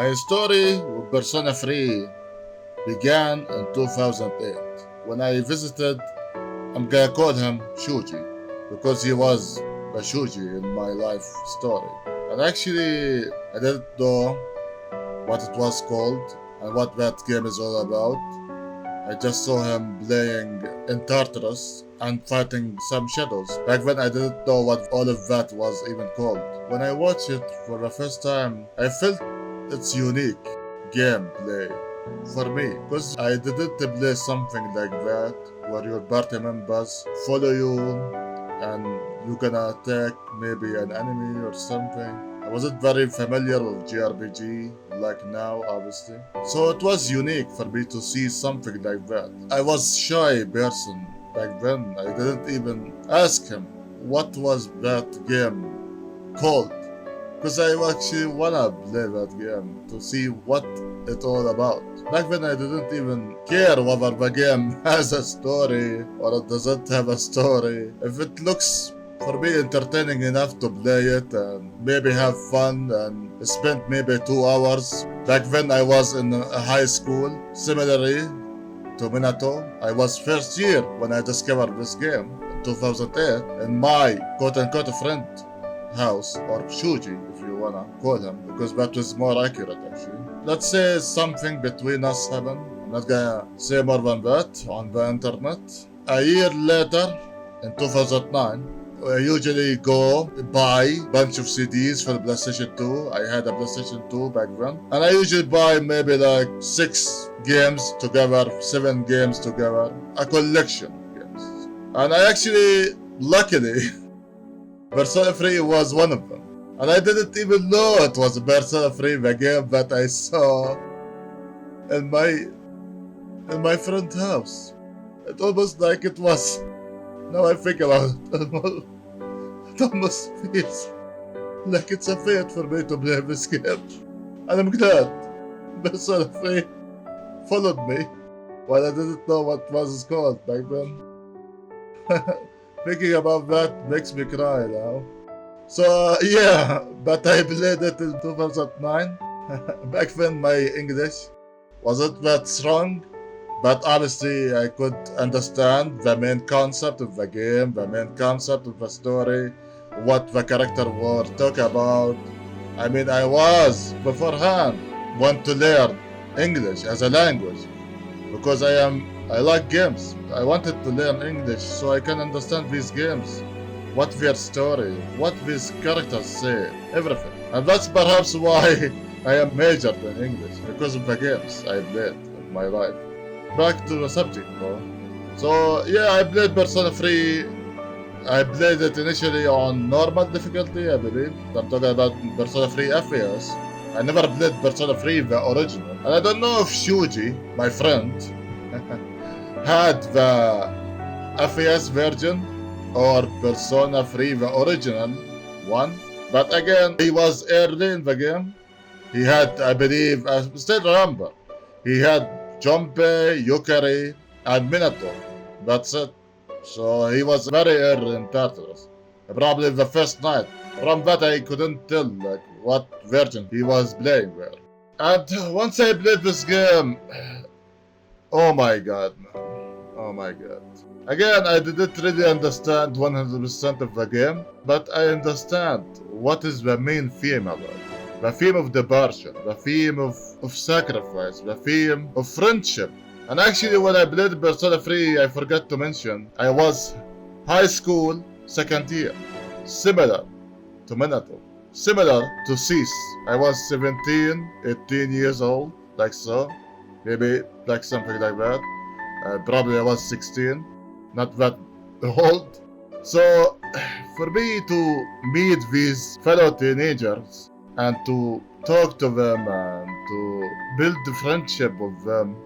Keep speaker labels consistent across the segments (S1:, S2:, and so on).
S1: My story with Persona 3 began in 2008 when I visited, I'm gonna call him Shuji, because he was a Shuji in my life story. And actually, I didn't know what it was called and what that game is all about. I just saw him playing in Tartarus and fighting some shadows. Back then I didn't know what all of that was even called. When I watched it for the first time, I felt it's unique gameplay for me, because I didn't play something like that where your party members follow you and you can attack maybe an enemy or something. I wasn't very familiar with JRPG like now, obviously. So it was unique for me to see something like that. I was shy person back then. I didn't even ask him what was that game called, because I actually wanna play that game to see what it's all about. Back then I didn't even care whether the game has a story or it doesn't have a story. If it looks for me entertaining enough to play it and maybe have fun and spend maybe 2 hours. Back then I was in a high school. Similarly to Minato, I was first year when I discovered this game in 2008 in my quote-unquote friend house, or Shuji if you wanna call him, because that was more accurate actually. Let's say something between us happened. I'm not gonna say more than that on the internet. A year later, in 2009, I usually go buy a bunch of CDs for the PlayStation 2. I had a PlayStation 2 back then. And I usually buy maybe like 6 games together, 7 games together. A collection of games. And I actually, luckily, Persona 3 was one of them. And I didn't even know it was Persona 3, the game that I saw in my friend's house. It almost like it was. Now I think about it, it almost feels like it's a fate for me to play this game. And I'm glad Persona 3 followed me while I didn't know what was called back then. Thinking about that makes me cry now. So yeah, but I played it in 2009. Back then my English wasn't that strong. But honestly, I could understand the main concept of the game, the main concept of the story, what the character were talking about. I mean, I was beforehand want to learn English as a language because I like games. I wanted to learn English so I can understand these games, what their story, what these characters say, everything. And that's perhaps why I am majored in English, because of the games I played in my life. Back to the subject, bro. So yeah, I played Persona 3. I played it initially on normal difficulty, I believe. I'm talking about Persona 3 FAS. I never played Persona 3 the original. And I don't know if Shuji, my friend, had the FAS version or Persona 3 the original one. But again, he was early in the game. He had, I believe, I still remember, he had Junpei, Yukari, and Minato. That's it. So he was very early in Tartarus. Probably the first night. From that I couldn't tell like what version he was playing there. And once I played this game, oh my god, man. Oh my god. Again, I didn't really understand 100% of the game, but I understand what is the main theme about. The theme of departure, the theme of sacrifice, the theme of friendship. And actually when I played Persona 3, I forgot to mention, I was high school second year. Similar to Minato. Similar to Cease. I was 17, 18 years old, like so. Maybe like something like that. Probably I was 16, not that old. So for me to meet these fellow teenagers, and to talk to them and to build a friendship with them,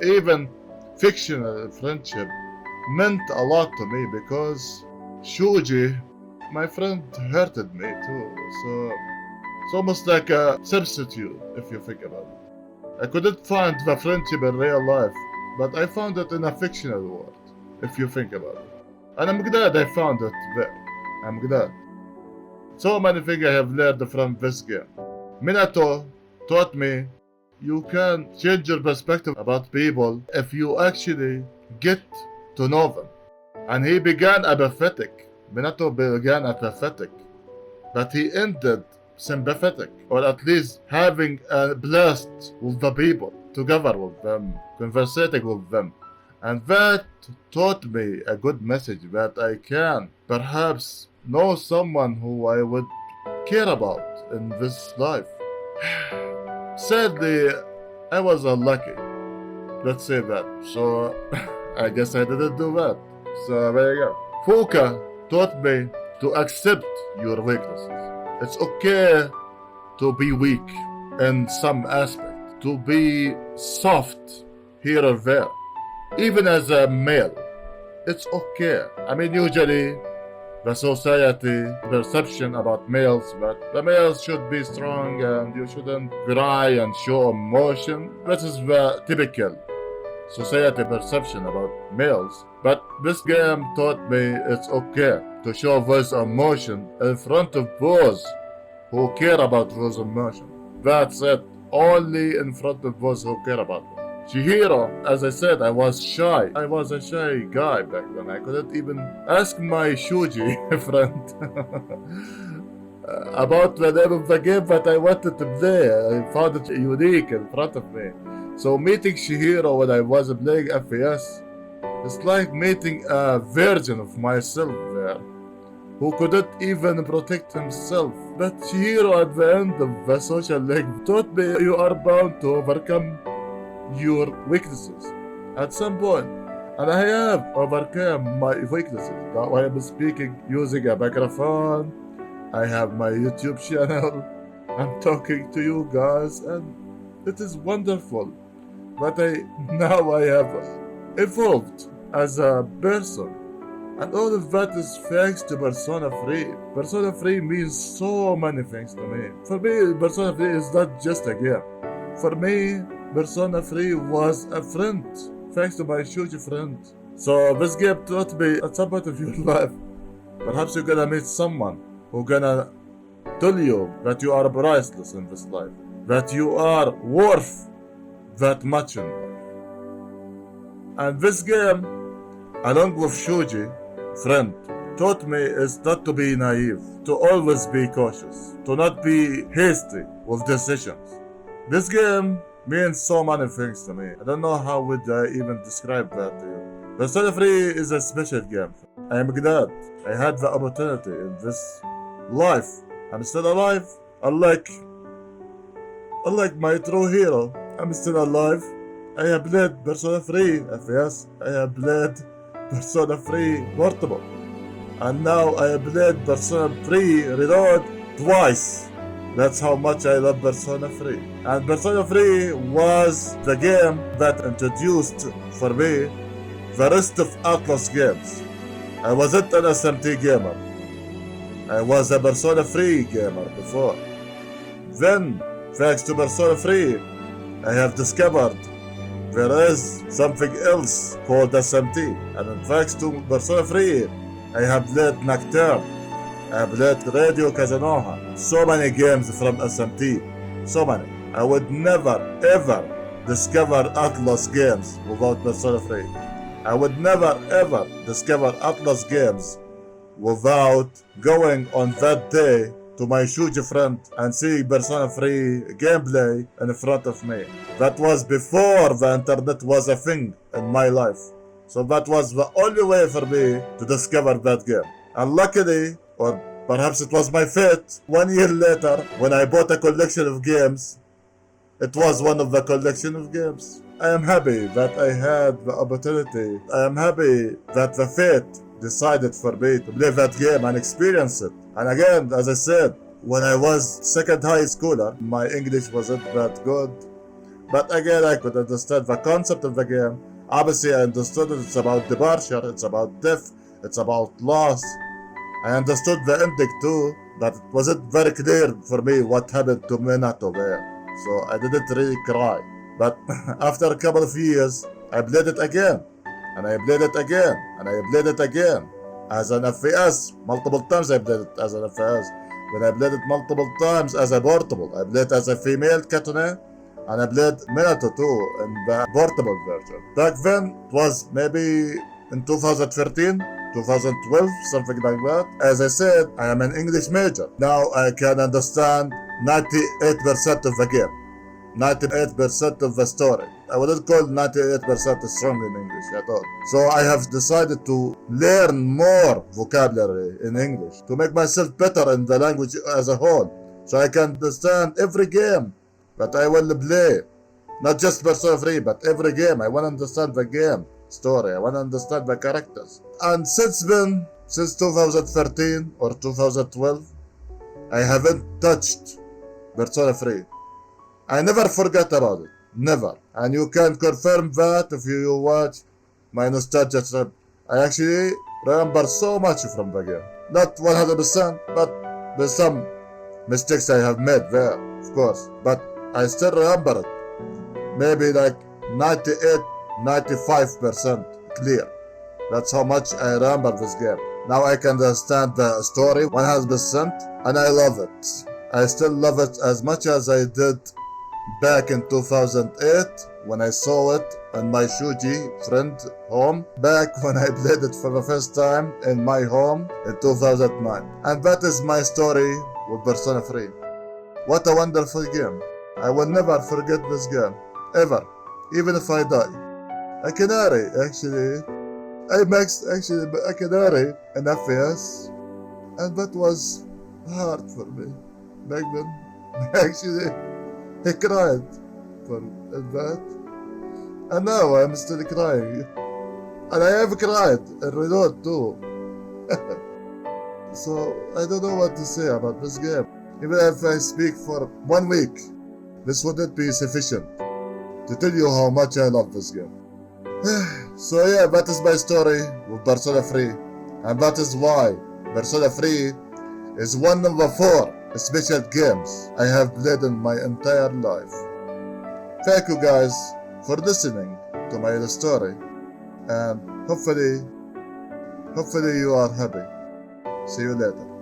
S1: even fictional friendship, meant a lot to me because Shuji, my friend, hurted me too. So it's almost like a substitute if you think about it. I couldn't find the friendship in real life, but I found it in a fictional world if you think about it. And I'm glad I found it there. I'm glad. So many things I have learned from this game. Minato taught me you can change your perspective about people if you actually get to know them. And he began apathetic. Minato began apathetic, but he ended sympathetic, or at least having a blast with the people, together with them, conversating with them. And that taught me a good message that I can perhaps know someone who I would care about in this life. Sadly, I was unlucky. Let's say that. So, I guess I didn't do that. So, there you go. Fuka taught me to accept your weaknesses. It's okay to be weak in some aspect, to be soft here or there. Even as a male, it's okay. I mean, usually the society perception about males, that the males should be strong and you shouldn't cry and show emotion. This is the typical society perception about males. But this game taught me it's okay to show this emotion in front of those who care about those emotions. That's it. Only in front of those who care about them. Chihiro, as I said, I was shy. I was a shy guy back then. I couldn't even ask my Shuji friend about the name of the game that I wanted to play. I found it unique in front of me. So meeting Chihiro when I was playing FPS, it's like meeting a version of myself there, who couldn't even protect himself. But Chihiro at the end of the social link taught me you are bound to overcome your weaknesses at some point. And I have overcome my weaknesses. Now I am speaking using a microphone. I have my YouTube channel. I'm talking to you guys and it is wonderful. But now I have evolved as a person. And all of that is thanks to Persona 3. Persona 3 means so many things to me. For me, Persona 3 is not just a game. For me, Persona 3 was a friend, thanks to my Shuji friend. So this game taught me at some point of your life, perhaps you're gonna meet someone who's gonna tell you that you are priceless in this life, that you are worth that much in life. And this game, along with Shuji, friend, taught me is not to be naive, to always be cautious, to not be hasty with decisions. This game means so many things to me. I don't know how would I even describe that to you. Persona 3 is a special game. I am glad I had the opportunity in this life. I'm still alive. Unlike my true hero, I'm still alive. I have played Persona 3 FPS. I have played Persona 3 Portable. And now I have played Persona 3 Reload twice. That's how much I love Persona 3. And Persona 3 was the game that introduced for me the rest of Atlus games. I wasn't an SMT gamer. I was a Persona 3 gamer before. Then, thanks to Persona 3, I have discovered there is something else called SMT. And thanks to Persona 3, I have played Nocturne. I played Radio Kazanoha. So many games from SMT. So many. I would never ever discover Atlus games without Persona 3. I would never ever discover Atlus games without going on that day to my Shuji friend and seeing Persona 3 gameplay in front of me. That was before the internet was a thing in my life. So that was the only way for me to discover that game. And luckily, or perhaps it was my fate, 1 year later, when I bought a collection of games, it was one of the collection of games. I am happy that I had the opportunity. I am happy that the fate decided for me to play that game and experience it. And again, as I said, when I was second high schooler, my English wasn't that good. But again, I could understand the concept of the game. Obviously, I understood it. It's about departure, it's about death, it's about loss. I understood the ending too, but it wasn't very clear for me what happened to Minato there. So I didn't really cry. But after a couple of years, I played it again. And I played it again. And I played it again. As an FPS. Multiple times I played it as an FPS. Then I played it multiple times as a portable. I played as a female Katune, and I played Minato too in the portable version. Back then, it was maybe in 2013, 2012, something like that. As I said, I am an English major. Now I can understand 98% of the game. 98% of the story. I wouldn't call 98% strong in English at all. So I have decided to learn more vocabulary in English to make myself better in the language as a whole. So I can understand every game that I will play. Not just Persona 3, but every game. I want to understand the game story. I want to understand the characters. And since then, since 2013 or 2012, I haven't touched Persona 3. I never forget about it. Never. And you can confirm that if you watch my nostalgia trip. I actually remember so much from the game. Not 100%, but there's some mistakes I have made there, of course. But I still remember it. Maybe like 98, 95% clear. That's how much I remember this game. Now I can understand the story 100%, and I love it. I still love it as much as I did back in 2008 when I saw it in my Shuji friend home, back when I played it for the first time in my home in 2009. And that is my story with Persona 3. What a wonderful game. I will never forget this game, ever, even if I die. A canary, actually. I maxed actually a canary in FPS, and that was hard for me back then. Actually, I cried for that, and now I'm still crying, and I have cried in Reload too. So I don't know what to say about this game. Even if I speak for 1 week, this wouldn't be sufficient to tell you how much I love this game. So yeah, that is my story with Persona 3, and that is why Persona 3 is one of the 4 special games I have played in my entire life. Thank you guys for listening to my story, and hopefully you are happy. See you later.